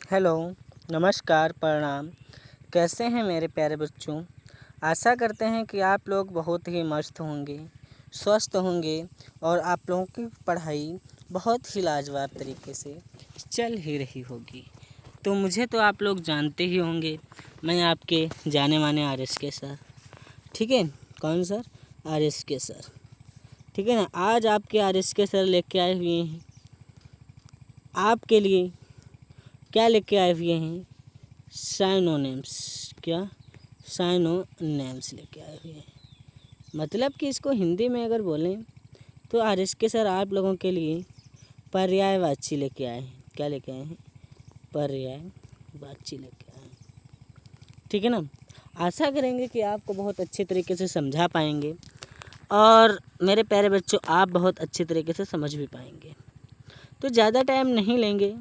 Hello, नमस्कार, प्रणाम। कैसे हैं मेरे प्यारे बच्चों? आशा करते हैं कि आप लोग बहुत ही मस्त होंगे, स्वस्थ होंगे और आप लोगों की पढ़ाई बहुत ही लाजवाब तरीके से चल ही रही होगी। तो मुझे तो आप लोग जानते ही होंगे, मैं आपके जाने माने RSK सर। ठीक है, कौन सर? RSK sir. ठीक है ना। आज आपके RSK सर लेके आए हुए हैं आपके लिए। क्या लेके आए हुए हैं? साइनोनिम्स। क्या? साइनोनिम्स लेके आए हुए हैं। मतलब कि इसको हिंदी में अगर बोलें तो RSK सर आप लोगों के लिए पर्यायवाची लेके आए हैं। क्या लेके आए हैं? पर्यायवाची लेके आए हैं। ठीक है ना। आशा करेंगे कि आपको बहुत अच्छे तरीके से समझा पाएंगे और मेरे प्यारे बच्चों आप बहुत अच्छे तरीके से समझ भी पाएंगे। तो ज़्यादा टाइम नहीं लेंगे,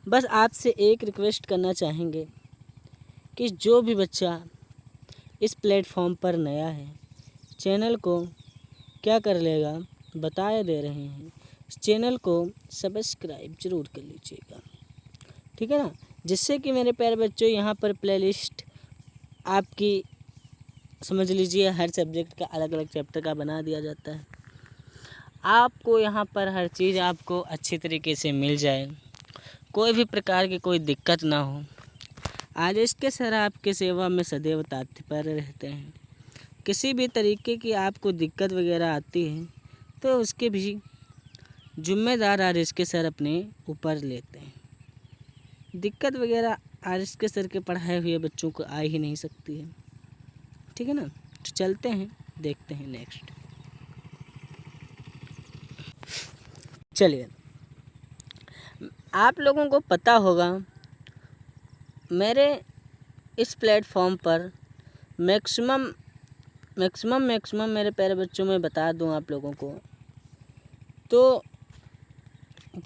बस आपसे एक रिक्वेस्ट करना चाहेंगे कि जो भी बच्चा इस प्लेटफॉर्म पर नया है, चैनल को क्या कर लेगा, बताए दे रहे हैं, चैनल को सब्सक्राइब ज़रूर कर लीजिएगा। ठीक है ना। जिससे कि मेरे प्यारे बच्चों यहाँ पर प्लेलिस्ट आपकी समझ लीजिए हर सब्जेक्ट का अलग अलग चैप्टर का बना दिया जाता है। आपको यहाँ पर हर चीज़ आपको अच्छी तरीके से मिल जाए, कोई भी प्रकार की कोई दिक्कत ना हो। RSK सर आपके सेवा में सदैव तत्पर रहते हैं। किसी भी तरीके की आपको दिक्कत वगैरह आती है तो उसके भी जिम्मेदार RSK सर अपने ऊपर लेते हैं। दिक्कत वगैरह RSK सर के पढ़ाए हुए बच्चों को आ ही नहीं सकती है। ठीक है ना। तो चलते हैं, देखते हैं नेक्स्ट। चलिए, आप लोगों को पता होगा मेरे इस प्लेटफॉर्म पर मैक्सिमम मेरे प्यारे बच्चों में बता दूं आप लोगों को, तो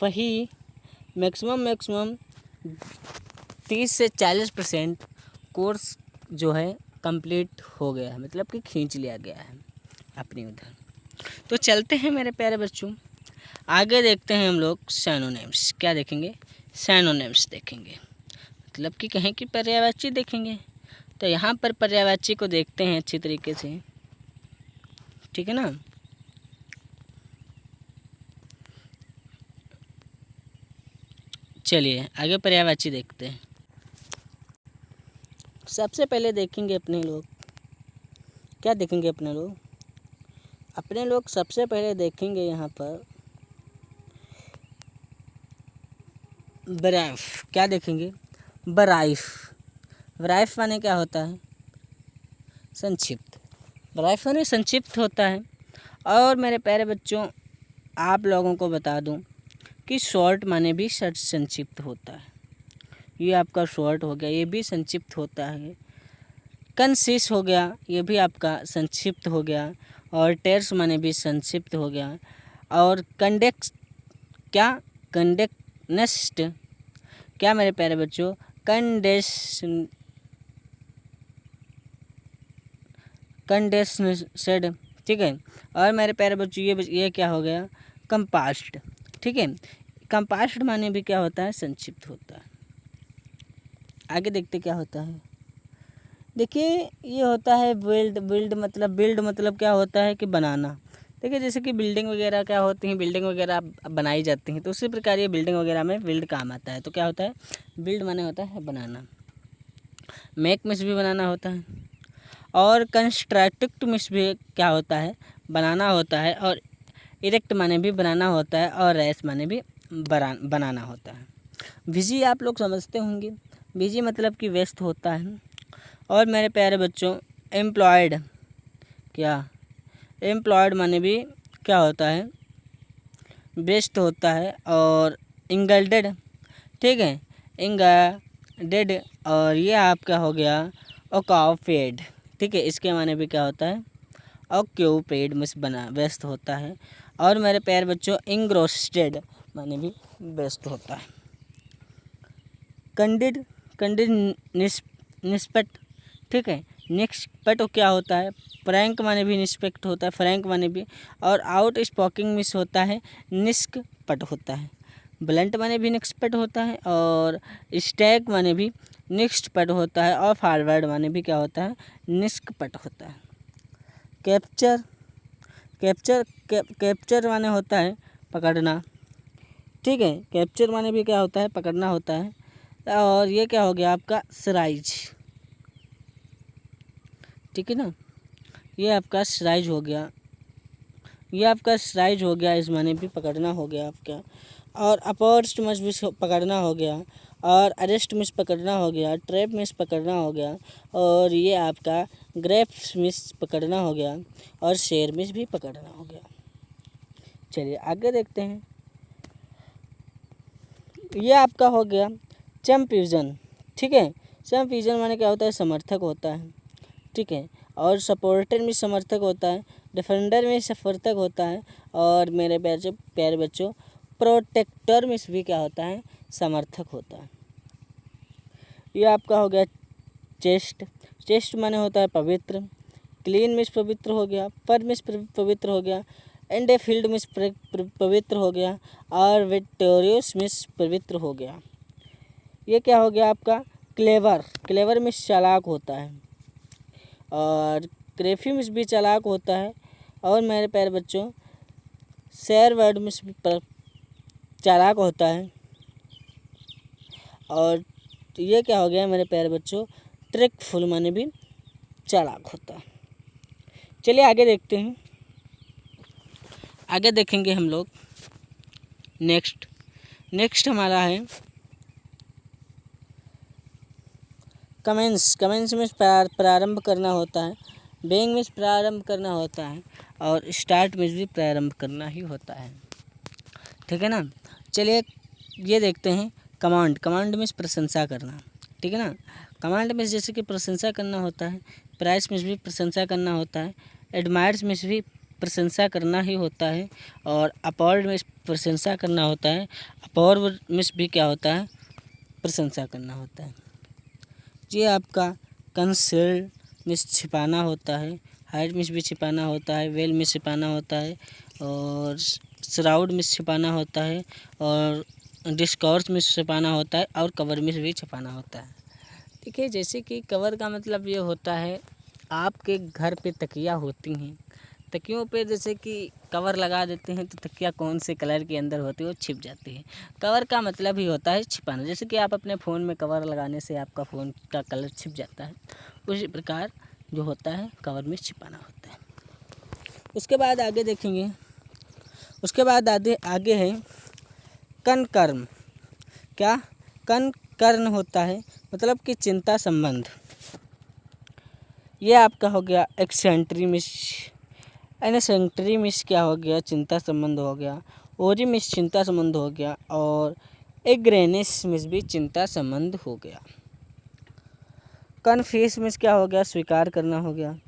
वही मैक्सिमम 30 से 40% कोर्स जो है कंप्लीट हो गया है, मतलब कि खींच लिया गया है अपनी उधर। तो चलते हैं मेरे प्यारे बच्चों, आगे देखते हैं हम लोग सिनोनिम्स। क्या देखेंगे? सिनोनिम्स देखेंगे, मतलब कि कहें कि पर्यायवाची देखेंगे। तो यहाँ पर पर्यायवाची को देखते हैं अच्छी तरीके से। ठीक है ना। चलिए आगे पर्यायवाची देखते हैं। सबसे पहले देखेंगे अपने लोग, क्या देखेंगे अपने लोग सबसे पहले देखेंगे यहाँ पर ब्राइफ। क्या देखेंगे? ब्राइफ। ब्राइफ माने क्या होता है? संक्षिप्त। ब्राइफ माने संक्षिप्त होता है। और मेरे प्यारे बच्चों आप लोगों को बता दूं कि शॉर्ट माने भी संक्षिप्त होता है। ये आपका शॉर्ट हो गया, ये भी संक्षिप्त होता है। कंसिस हो गया, ये भी आपका संक्षिप्त हो गया। और टेर्स माने भी संक्षिप्त हो गया। और कंडेक्स, क्या? कंडेक्नेस्ट। क्या मेरे प्यारे बच्चों? कंडेंस्ड। ठीक है। और मेरे प्यारे बच्चों ये क्या हो गया? कंपास्ड। ठीक है। कंपास्ड माने भी क्या होता है? संक्षिप्त होता है। आगे देखते क्या होता है। देखिए ये होता है बिल्ड मतलब क्या होता है कि बनाना। देखिए जैसे कि बिल्डिंग वगैरह क्या होती हैं, बिल्डिंग वगैरह बनाई जाती हैं, तो उसी प्रकार ये बिल्डिंग वगैरह में बिल्ड काम आता है। तो क्या होता है? बिल्ड माने होता है बनाना। मेक में भी बनाना होता है। और कंस्ट्रक्ट में भी क्या होता है? बनाना होता है। और इरेक्ट माने भी बनाना होता है। और रेस माने भी बनाना होता है। बिजी आप लोग समझते होंगे, बिजी मतलब कि व्यस्त होता है। और मेरे प्यारे बच्चों एम्प्लॉयड, क्या? एम्प्लॉयड माने भी क्या होता है? व्यस्त होता है। और इंगल्डेड, ठीक है, इंगल्डेड। और ये आपका हो गया ऑक्यूपेड। ठीक है, इसके माने भी क्या होता है? ऑक्यूपेड में बना व्यस्त होता है। और मेरे प्यारे बच्चों इंग्रोस्टेड माने भी व्यस्त होता है। कंडिड निष्पट। ठीक है। निष्पट क्या होता है? फ्रैंक माने भी निष्पट होता है, फ्रैंक माने भी। और आउट स्पोकिंग मिस होता है, निष्कपट होता है। ब्लंट माने भी नेक्स्ट पट होता है, और स्टैक माने भी नेक्स्ट पट होता है, और फॉरवर्ड माने भी क्या होता है, नेक्स्ट पट होता है। कैप्चर कैप्चर माने होता है पकड़ना, ठीक है। कैप्चर माने भी क्या होता है, पकड़ना होता है। और ये क्या हो गया आपका सराइज, ठीक है ना, ये आपका सराइज हो गया, ये आपका सराइज हो गया, इस माने भी पकड़ना हो गया आपका। और अपोस्ट मिस भी पकड़ना हो गया, और अरेस्ट मिस पकड़ना हो गया, ट्रैप मिस पकड़ना हो गया, और ये आपका ग्रेप्स मिस पकड़ना हो गया, और शेर मिस भी पकड़ना हो गया। चलिए आगे देखते हैं। ये आपका हो गया चैंपियन, ठीक है। चैंपियन माने क्या होता है, समर्थक होता है, ठीक है। और सपोर्टर में समर्थक होता है, डिफेंडर में समर्थक होता है, और मेरे प्यारे बच्चों प्रोटेक्टर में भी क्या होता है, समर्थक होता है। ये आपका हो गया चेस्ट माने होता है पवित्र, क्लीन मिस पवित्र हो गया, पर मिस पवित्र हो गया, एंड ए फील्ड मिस पवित्र हो गया, और विक्टोरियस मिस पवित्र हो गया। ये क्या हो गया आपका क्लेवर मिस चालाक होता है, और क्रेफी मिस भी चालाक होता है, और मेरे प्यारे बच्चों शेर वर्ड मिस भी चालाक होता है। और ये क्या हो गया मेरे प्यारे बच्चों, ट्रिकफुल माने भी चालाक होता है। चलिए आगे देखते हैं, आगे देखेंगे हम लोग। नेक्स्ट हमारा है कमेंस में प्रारंभ करना होता है, बेइंग में प्रारंभ करना होता है, और स्टार्ट में भी प्रारंभ करना ही होता है, ठीक है ना। चलिए ये देखते हैं कमांड में प्रशंसा करना, ठीक है ना। कमांड में जैसे कि प्रशंसा करना होता है, प्राइस में भी प्रशंसा करना होता है, एडमायर्स में भी प्रशंसा करना ही होता है, और अपॉर्ड में प्रशंसा करना होता है, अपॉर्ड में भी क्या होता है, प्रशंसा करना होता है। ये आपका कंसील में छिपाना होता है, हाइड में भी छिपाना होता है, वेल में छिपाना होता है, और सराउंड में छिपाना होता है, और डिस्कॉर्स में छिपाना होता है, और कवर में भी छिपाना होता है। देखिए जैसे कि कवर का मतलब ये होता है, आपके घर पे तकिया होती हैं, तकियों पे जैसे कि कवर लगा देते हैं तो तकिया कौन से कलर के अंदर होती है वो छिप जाती है। कवर का मतलब ही होता है छिपाना, जैसे कि आप अपने फ़ोन में कवर लगाने से आपका फ़ोन का कलर छिप जाता है, उसी प्रकार जो होता है कवर में छिपाना होता है। उसके बाद आगे देखेंगे, उसके बाद आगे है कनकर्म। क्या कनकर्न होता है, मतलब कि चिंता संबंध। ये आपका हो गया एक्सेंट्री मिस क्या हो गया, चिंता संबंध हो गया, ओरी मिस चिंता संबंध हो गया, और एग्रेनिस मिस भी चिंता संबंध हो गया। कन्फेस मिस क्या हो गया, स्वीकार करना हो गया,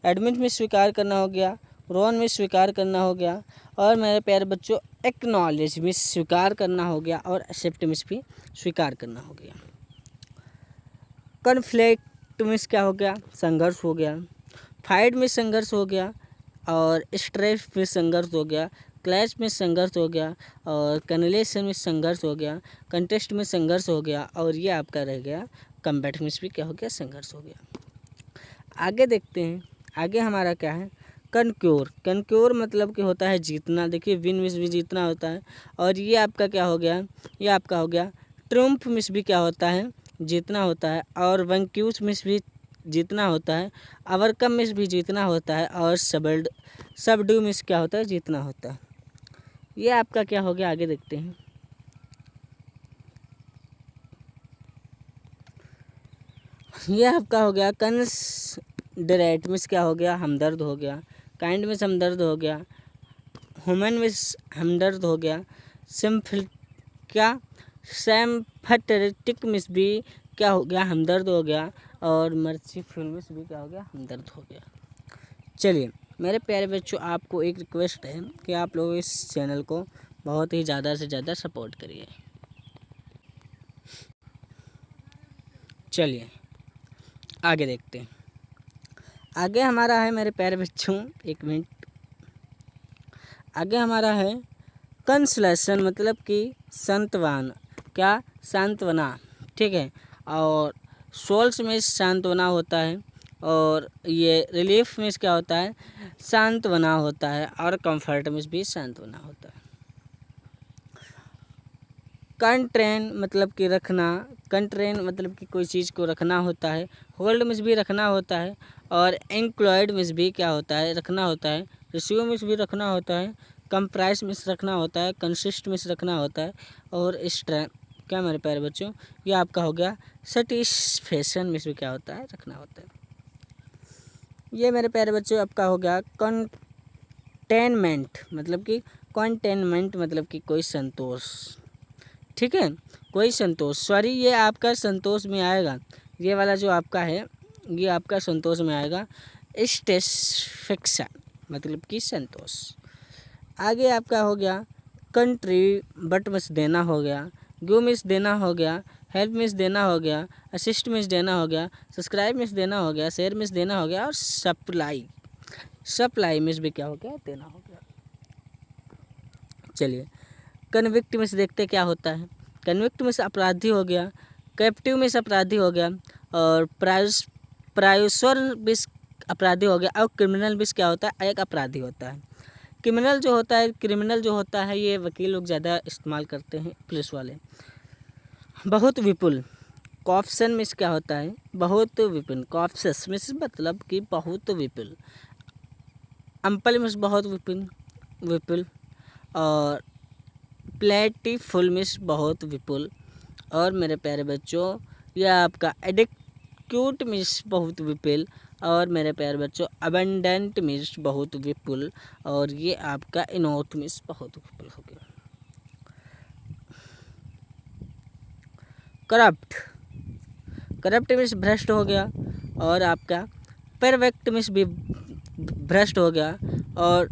एडमिट में स्वीकार करना हो गया, रोन में स्वीकार करना हो गया, और मेरे प्यारे बच्चों एक्नॉलेज में स्वीकार करना हो गया, और एक्सेप्ट में भी स्वीकार करना हो गया। कन्फ्लिक्ट में क्या हो गया, संघर्ष हो गया, फाइट में संघर्ष हो गया, और स्ट्रेस में संघर्ष हो गया, क्लैश में संघर्ष हो गया, और कन्लेशन में संघर्ष हो गया, कंटेस्ट में संघर्ष हो गया, और ये आपका रह गया कम्बैट में भी क्या हो गया, संघर्ष हो गया। आगे देखते हैं, आगे हमारा क्या है, कनक्योर मतलब कि होता है जीतना। देखिए विन मिस भी जीतना होता है, और ये आपका क्या हो गया, ये आपका हो गया ट्रम्प मिस भी क्या होता है, जीतना होता है, और वंक्यूस मिस भी जीतना होता है, ओवरकम मिस भी जीतना होता है, और सबडू मिस क्या होता है, जीतना होता है। ये आपका क्या हो गया, आगे देखते हैं। ये आपका हो गया कंसिडरेट मिस क्या हो गया, हमदर्द हो गया, काइंड मिस हमदर्द हो गया, ह्यूमन मिस हमदर्द हो गया, सिम्पैथेटिक मिस भी क्या हो गया, हमदर्द हो गया, और मर्सीफुल मिस भी क्या हो गया, हमदर्द हो गया। चलिए मेरे प्यारे बच्चों, आपको एक रिक्वेस्ट है कि आप लोग इस चैनल को बहुत ही ज़्यादा से ज़्यादा सपोर्ट करिए। चलिए आगे देखते हैं, आगे हमारा है मेरे प्यारे बच्चों, एक मिनट, आगे हमारा है कंसलेशन, मतलब कि संतवान, क्या सांत्वना, ठीक है। और सोल्स में सांत्वना होता है, और ये रिलीफ में क्या होता है, सांत्वना होता है, और कंफर्ट में भी सांत्वना होता है। कंट्रेन मतलब कि रखना, कंट्रेन मतलब कि कोई चीज़ को रखना होता है। होल्ड में भी रखना होता है, और इंक्लॉयड में भी क्या होता है, रखना होता है। रिसीव में भी रखना होता है, कंप्राइज में रखना होता है, कंसिस्ट में रखना होता है, और स्ट्रा क्या मेरे प्यारे बच्चों, ये आपका हो गया सेटिस्फेक्शन में भी क्या होता है, रखना होता है। ये मेरे प्यारे बच्चों आपका हो गया कंटेनमेंट, मतलब कि कंटेनमेंट मतलब कि कोई संतोष, ठीक है, कोई संतोष, सॉरी ये आपका संतोष में आएगा, ये वाला जो आपका है ये आपका संतोष में आएगा। सेटिस्फेक्शन मतलब कि संतोष। आगे आपका हो गया कंट्री बट मिस देना हो गया, गिव मिस देना हो गया, हेल्प मिस देना हो गया, असिस्ट मिस देना हो गया, सब्सक्राइब मिस देना हो गया, शेयर मिस देना हो गया, और सप्लाई मिस भी क्या हो गया, देना हो गया। चलिए कन्विक्ट मिस देखते क्या होता है। कन्विक्ट मिस अपराधी हो गया, कैप्टिव मिस अपराधी हो गया, और प्रायोस्वर मिस अपराधी हो गया, और क्रिमिनल मिस क्या होता है, एक अपराधी होता है। क्रिमिनल जो होता है ये वकील लोग ज़्यादा इस्तेमाल करते हैं, पुलिस वाले। बहुत विपुल, कॉप्सन मिस क्या होता है, बहुत विपुल, कॉप्सस मिस मतलब कि बहुत विपुल। अम्पल मिस बहुत विपुल, और प्लेटिफुल मिस बहुत विपुल। और मेरे प्यारे बच्चों यह आपका एडिक्यूट मिस बहुत विपुल, और मेरे प्यारे बच्चों अबंडेंट मिस बहुत विपुल, और ये आपका इनोट मिस बहुत विपुल हो गया। करप्ट मिस भ्रष्ट हो गया, और आपका परफेक्ट मिस भी भ्रष्ट हो गया, और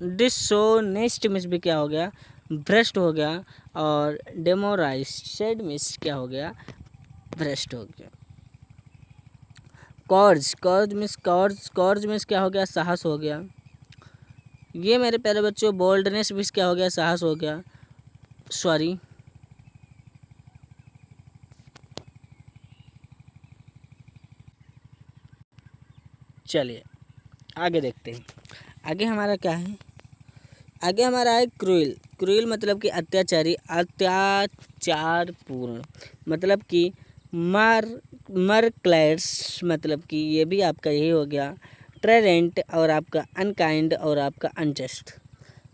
डिसोनेस्ट मिस भी क्या हो गया, भ्रष्ट हो गया, और डेमोराइज्ड मिस क्या हो गया, भ्रष्ट हो गया। कॉर्ज मिस क्या हो गया, साहस हो गया। ये मेरे प्यारे बच्चों बोल्डनेस मिस क्या हो गया, साहस हो गया, सॉरी। चलिए आगे देखते हैं, आगे हमारा क्या है, आगे हमारा है क्रूएल मतलब कि अत्याचारी, अत्याचारपूर्ण, मतलब कि मरक्लेयर्स मतलब कि ये भी आपका यही हो गया, ट्रेरेंट, और आपका अनकाइंड, और आपका अनजस्ट।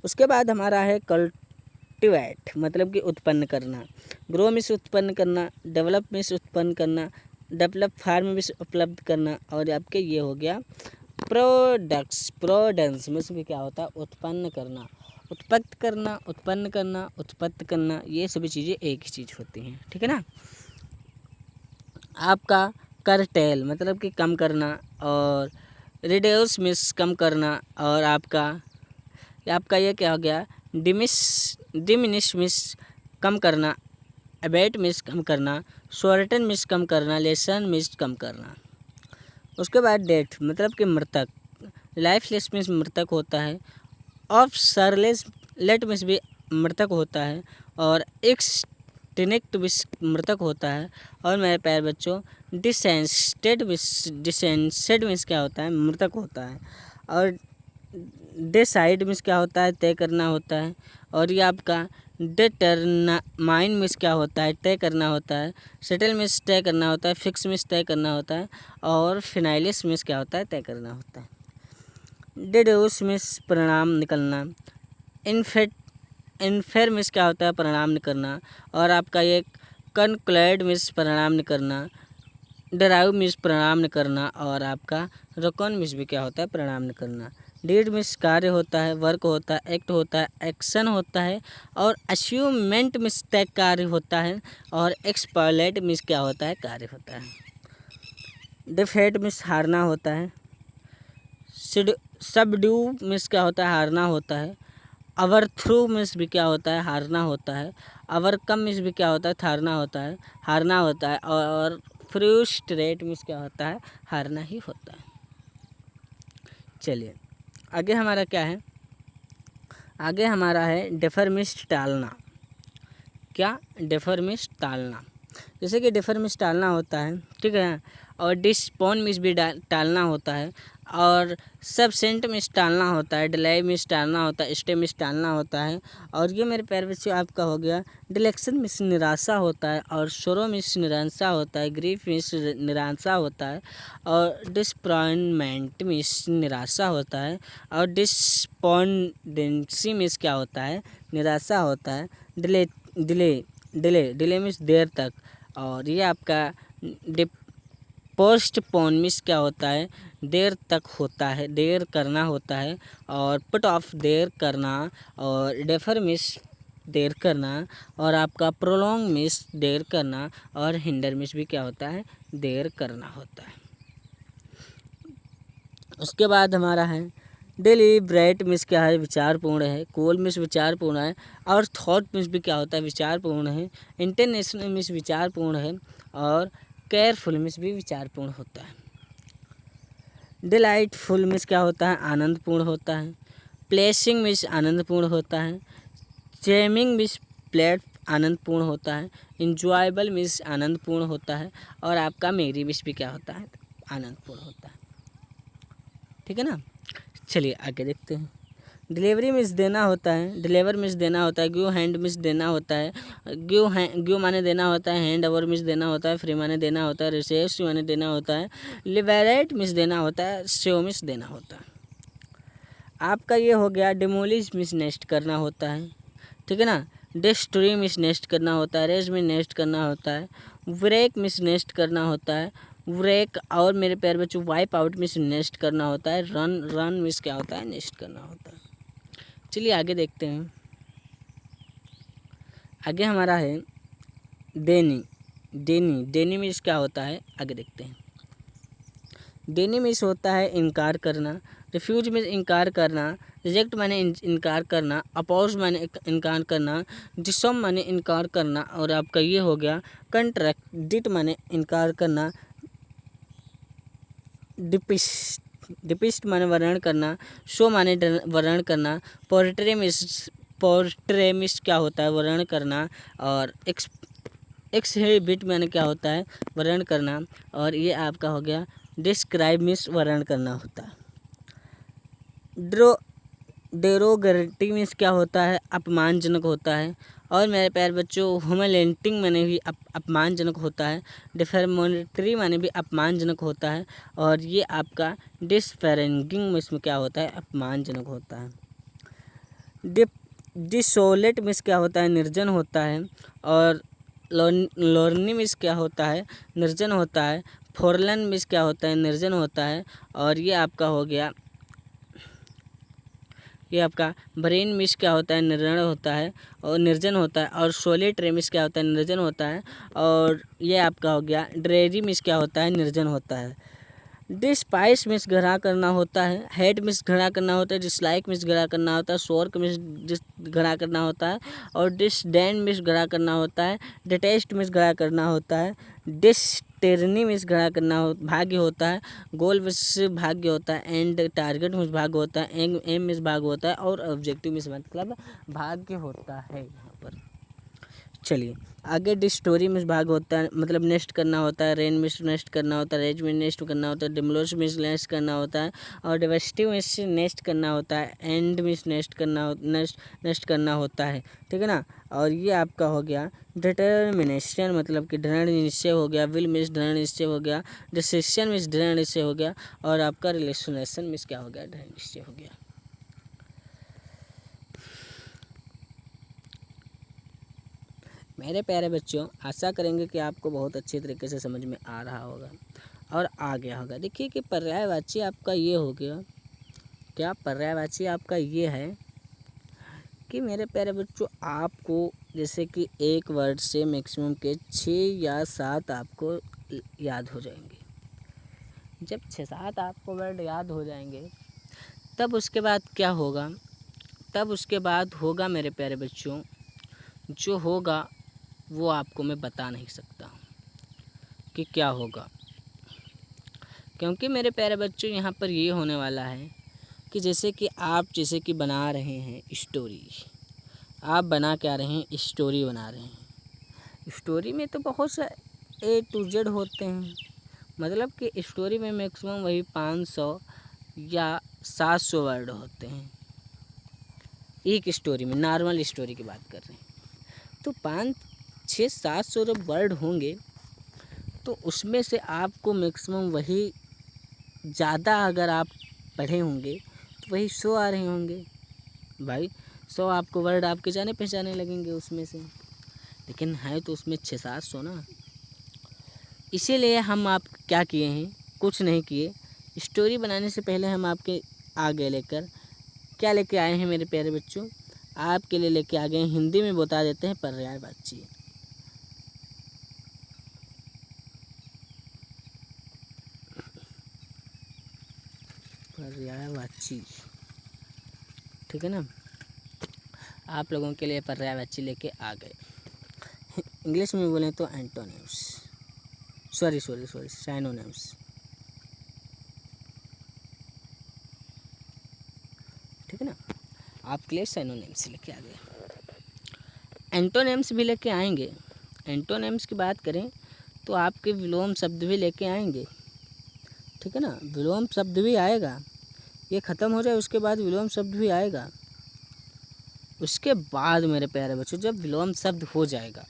उसके बाद हमारा है कल्टिवेट मतलब कि उत्पन्न करना, ग्रो में से उत्पन्न करना, डेवलप में से उत्पन्न करना, डेवलप फार्म में से उपलब्ध करना, और आपके ये हो गया प्रोडक्ट्स में से भी क्या होता है, उत्पन्न करना, उत्पन्न करना, ये सभी चीज़ें एक ही चीज़ होती हैं, ठीक है ना। आपका करटेल मतलब कि कम करना, और रिड्यूस मिस कम करना, और आपका ये क्या हो गया, डिमिनिश मिस कम करना, अबेट मिस कम करना, शॉर्टन मिस कम करना, लेसन मिस कम करना। उसके बाद डेथ मतलब कि मृतक, लाइफलेस मिस मृतक होता है, ऑफ सरलेस लेट मिस भी मृतक होता है, और एक्सटिंक्ट मिस मृतक होता है, और मेरे प्यारे बच्चों डिसेंसेड मिस क्या होता है, मृतक होता है, और डिसाइड मिस क्या होता है, तय करना होता है, और ये आपका डिटरमाइन मिस क्या होता है, तय करना होता है, सेटल मिस तय करना होता है, फिक्स मिस तय करना होता है, और फिनाइलिस मिस क्या होता है, तय करना होता है। डिड्यूस मिस परिणाम निकलना, इन्फेर मिस क्या होता है, परिणाम निकलना, और आपका ये कनक्लेड मिस परिणाम निकलना, डराइव मिस परिणाम निकलना, और आपका रकॉन मिस भी क्या होता है, परिणाम निकलना। डीड मिस कार्य होता है, वर्क होता है, एक्ट होता है, एक्शन होता है, और अचीवमेंट मिस तय कार्य होता है, और एक्सप्लॉइट मिस क्या होता है, कार्य होता है। डिफेट मिस हारना होता है, सबड्यू मिस क्या होता है, हारना होता है, ओवरथ्रू मिस भी क्या होता है, हारना होता है, ओवरकम मिस भी क्या होता है, हारना होता है, और फ्रस्ट्रेट मिस क्या होता है, हारना ही होता है। चलिए आगे हमारा क्या है, आगे हमारा है डेफर्मिस्ट टालना। क्या? डेफर्मिस्ट टालना। जैसे कि डेफर्मिस्ट टालना होता है, ठीक है, और डिस्पोन मिस भी टालना होता है, और सबसेंट मिस टालना होता है, डिलाई मिस टालना होता है, स्टे मिस टालना होता है। और ये मेरे प्यारे बच्चों आपका हो गया डिलेक्शन मिस निराशा होता है, और शोरो मिस निराशा होता है, ग्रीफ मिस निराशा होता है, और डिसअपॉइंटमेंट मिस निराशा होता है, और डिस्पोंडेंसी मिस क्या होता है? निराशा होता है। डिले डिले डिले डिले मिस देर तक, और ये आपका पोस्टपोन मिस क्या होता है? देर तक होता है, देर करना होता है। और पुट ऑफ देर करना, और डेफर मिस देर करना, और आपका प्रोलॉन्ग मिस देर करना, और हिंडर मिस भी क्या होता है? देर करना होता है। उसके बाद हमारा है डिलीब्रेट मिस क्या है? विचारपूर्ण है। कूल मिस विचारपूर्ण है, और थॉट मिस भी क्या होता है? विचारपूर्ण है। इंटरनेशनल मिस विचारपूर्ण है, और केयरफुल मिस भी विचारपूर्ण होता है। डिलाइटफुल मिस क्या होता है? आनंदपूर्ण होता है। प्लेसिंग मिस आनंदपूर्ण होता है। चेमिंग मिस प्लेट आनंदपूर्ण होता है। इंजॉयबल मिस आनंदपूर्ण होता है, और आपका मेरी मिस भी क्या होता है? आनंदपूर्ण होता है। ठीक है ना। चलिए आगे देखते हैं। डिलीवरी मिस देना होता है, डिलीवर मिस देना होता है, गिव हैंड मिस देना होता है, गिव माने देना होता है, हैंड ओवर मिस देना होता है, फ्री माने देना होता है, रिसीव माने देना होता है, लिबरेट मिस देना होता है, शो मिस देना होता है। आपका ये हो गया डिमोलिश मिस नेस्ट करना होता है, ठीक है ना। डिस्ट्री मिस नेस्ट करना होता है, रेज मिस नेस्ट करना होता है, ब्रेक मिस नेस्ट करना होता है, ब्रेक, और मेरे प्यारे बच्चों वाइप आउट मिस नेस्ट करना होता है, रन मिस क्या होता है? नेस्ट करना होता है। चलिए आगे देखते हैं। आगे हमारा है देनी। देनी मिस क्या होता है? आगे देखते हैं। देनी मिस होता है इनकार करना। रिफ्यूज में इनकार करना। रिजेक्ट माने इनकार करना। अपोज माने इनकार करना। डिसम माने इनकार करना, और आपका ये हो गया कंट्रडिक्ट माने इनकार करना। डिपिस्ट माने वर्णन करना। शो माने वर्णन करना। पोर्ट्रे मिस क्या होता है? वर्णन करना। और एक्सहिबिट माने क्या होता है? वर्णन करना। और ये आपका हो गया डिस्क्राइब मिस वर्णन करना होता है। डेरोगेटिव मीन्स क्या होता है? अपमानजनक होता है। और मेरे प्यारे बच्चों ह्यूमिलेटिंग माने भी अपमानजनक होता है। डिफेमेटरी माने भी अपमानजनक होता है। और ये आपका डिस्पैरेजिंग इसमें क्या होता है? अपमानजनक होता है। डिसोलेट मिस क्या होता है? निर्जन होता है। और लोर्नी मिस क्या होता है? निर्जन होता है। फोरलन मिस क्या होता है? निर्जन होता है। और ये आपका हो गया, ये आपका ब्रेन मिस क्या होता है? निर्जन होता है और निर्जन होता है। और सोलिटरी मिस क्या होता है? निर्जन होता है। और ये आपका हो गया ड्रेरी मिस क्या होता है? निर्जन होता है। डिस्पाइस मिस घृणा करना होता है। हेट मिस घृणा करना होता है। डिसलाइक मिस घृणा करना होता है। शोर्क मिस घृणा करना होता है। और डिसडेन मिस घृणा करना होता है। डिटेस्ट मिस घृणा करना होता है। डिस्टेरनी मिस घृणा करना भाग्य होता है। गोल मिस भाग्य होता है। एंड टारगेट मिस भाग्य होता है। एम मिस भाग्य होता है। और ऑब्जेक्टिव मिस मतलब भाग्य होता है यहाँ पर। चलिए आगे डिस्टोरी मिस भाग होता है, मतलब नेस्ट करना होता है। रेन मिस नेस्ट करना होता है। रेज में नेस्ट करना होता है। डिमोलिश मिस नेस्ट करना होता है। और डिवेस्टिव मिस नेस्ट करना होता है। एंड मिस नेस्ट करना होता है, ठीक है ना। और ये आपका हो गया डिटर्मिनेशन, मतलब कि दृढ़ निश्चय हो गया। विल मिस दृढ़ निश्चय हो गया। डिसीजन मिस दृढ़ निश्चय हो गया। और आपका रिलेशनेशन मिस क्या हो गया? दृढ़ निश्चय हो गया। मेरे प्यारे बच्चों आशा करेंगे कि आपको बहुत अच्छे तरीके से समझ में आ रहा होगा और आ गया होगा। देखिए कि पर्यायवाची आपका ये हो गया, क्या पर्यायवाची आपका ये है कि मेरे प्यारे बच्चों आपको जैसे कि एक वर्ड से मैक्सिमम के 6 या 7 आपको याद हो जाएंगे। जब 6-7 आपको वर्ड याद हो जाएंगे तब उसके बाद क्या होगा? तब उसके बाद होगा मेरे प्यारे बच्चों, जो होगा वो आपको मैं बता नहीं सकता हूँ कि क्या होगा, क्योंकि मेरे प्यारे बच्चों यहाँ पर ये होने वाला है कि जैसे कि बना रहे हैं स्टोरी, आप बना क्या रहे हैं, स्टोरी बना रहे हैं। स्टोरी में तो बहुत सा A to Z होते हैं, मतलब कि स्टोरी में मैक्सिमम वही 500 या 700 वर्ड होते हैं एक स्टोरी में, नॉर्मल स्टोरी की बात कर रहे हैं। तो 500-600-700 जब वर्ड होंगे तो उसमें से आपको मैक्सिमम वही, ज़्यादा अगर आप पढ़े होंगे तो वही 100 आ रहे होंगे भाई। 100 आपको वर्ड आपके जाने पहचाने लगेंगे उसमें से, लेकिन है तो उसमें 600-700 ना। इसीलिए हम आप क्या किए हैं, कुछ नहीं किए। स्टोरी बनाने से पहले हम आपके आगे लेकर क्या लेके आए हैं मेरे प्यारे बच्चों, आपके लिए लेके आ गए, हिंदी में बता देते हैं पर्यायवाची। पर्यायवाची, ठीक है ना, आप लोगों के लिए पर्यायवाची लेके आ गए। इंग्लिश में बोलें तो एंटोनिम्स, सॉरी साइनोनिम्स, ठीक है ना, आपके लिए साइनोनिम्स लेके आ गए। एंटोनिम्स भी लेके आएंगे। एंटोनिम्स की बात करें तो आपके विलोम शब्द भी लेके आएंगे, ठीक है ना, विलोम शब्द भी आएगा। ये ख़त्म हो जाए उसके बाद विलोम शब्द भी आएगा। उसके बाद मेरे प्यारे बच्चों, जब विलोम शब्द हो जाएगा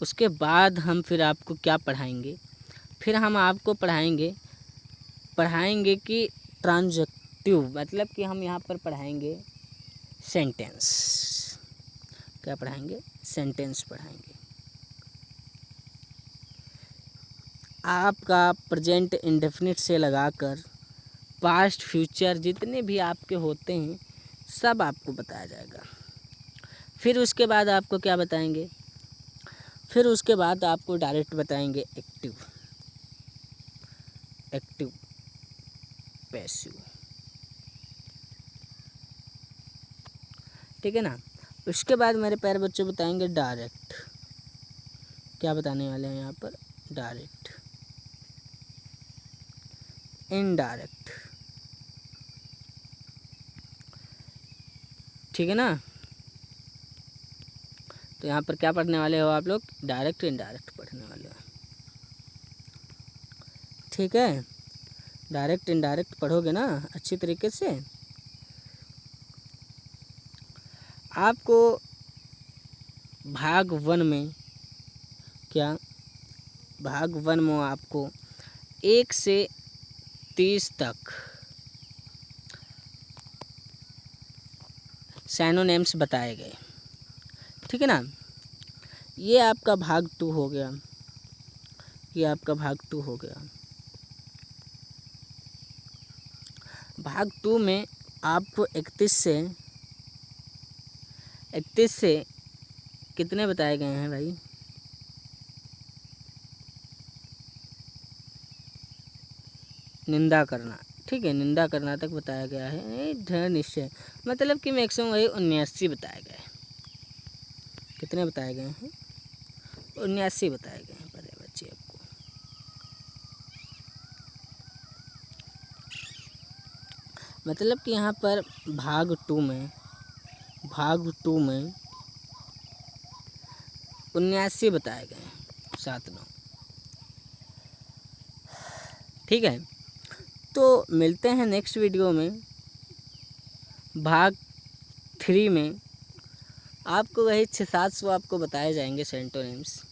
उसके बाद हम फिर आपको क्या पढ़ाएंगे, फिर हम आपको पढ़ाएंगे कि ट्रांजैक्टिव, मतलब कि हम यहाँ पर पढ़ाएंगे सेंटेंस। क्या पढ़ाएंगे, सेंटेंस पढ़ाएंगे। आपका प्रेजेंट इंडेफिनिट से लगाकर पास्ट फ्यूचर जितने भी आपके होते हैं सब आपको बताया जाएगा। फिर उसके बाद आपको क्या बताएंगे, फिर उसके बाद आपको डायरेक्ट बताएंगे एक्टिव पैसिव, ठीक है ना। उसके बाद मेरे प्यारे बच्चों बताएंगे डायरेक्ट। क्या बताने वाले हैं यहाँ पर, डायरेक्ट, इनडायरेक्ट, ठीक है ना। तो यहाँ पर क्या पढ़ने वाले हो आप लोग, डायरेक्ट इनडायरेक्ट पढ़ने वाले हो, ठीक है। डायरेक्ट इनडायरेक्ट पढ़ोगे ना अच्छी तरीके से। आपको भाग 1 में आपको 1 से 30 तक साइनोनिम्स बताए गए, ठीक है ना। ये आपका भाग 2 हो गया, भाग 2 में आपको 31 से कितने बताए गए हैं भाई, निंदा करना, ठीक है, निंदा करना तक बताया गया है। दृढ़ निश्चय, मतलब कि मैक्सिमम वही 79 बताए गए। कितने बताए गए हैं, 79 बताए गए हैं पहले बच्चे आपको। मतलब कि यहाँ पर भाग 2 में 79 बताए गए हैं, 7-9, ठीक है। तो मिलते हैं नेक्स्ट वीडियो में, भाग 3 में आपको वही 600-700 आपको बताए जाएंगे सेंटोनिम्स।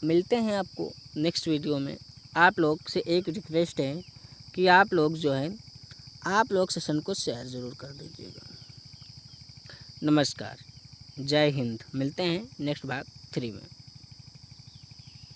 मिलते हैं आपको नेक्स्ट वीडियो में। आप लोग से एक रिक्वेस्ट है कि आप लोग जो है आप लोग सेशन को शेयर ज़रूर कर दीजिएगा। नमस्कार, जय हिंद। मिलते हैं नेक्स्ट भाग 3 में।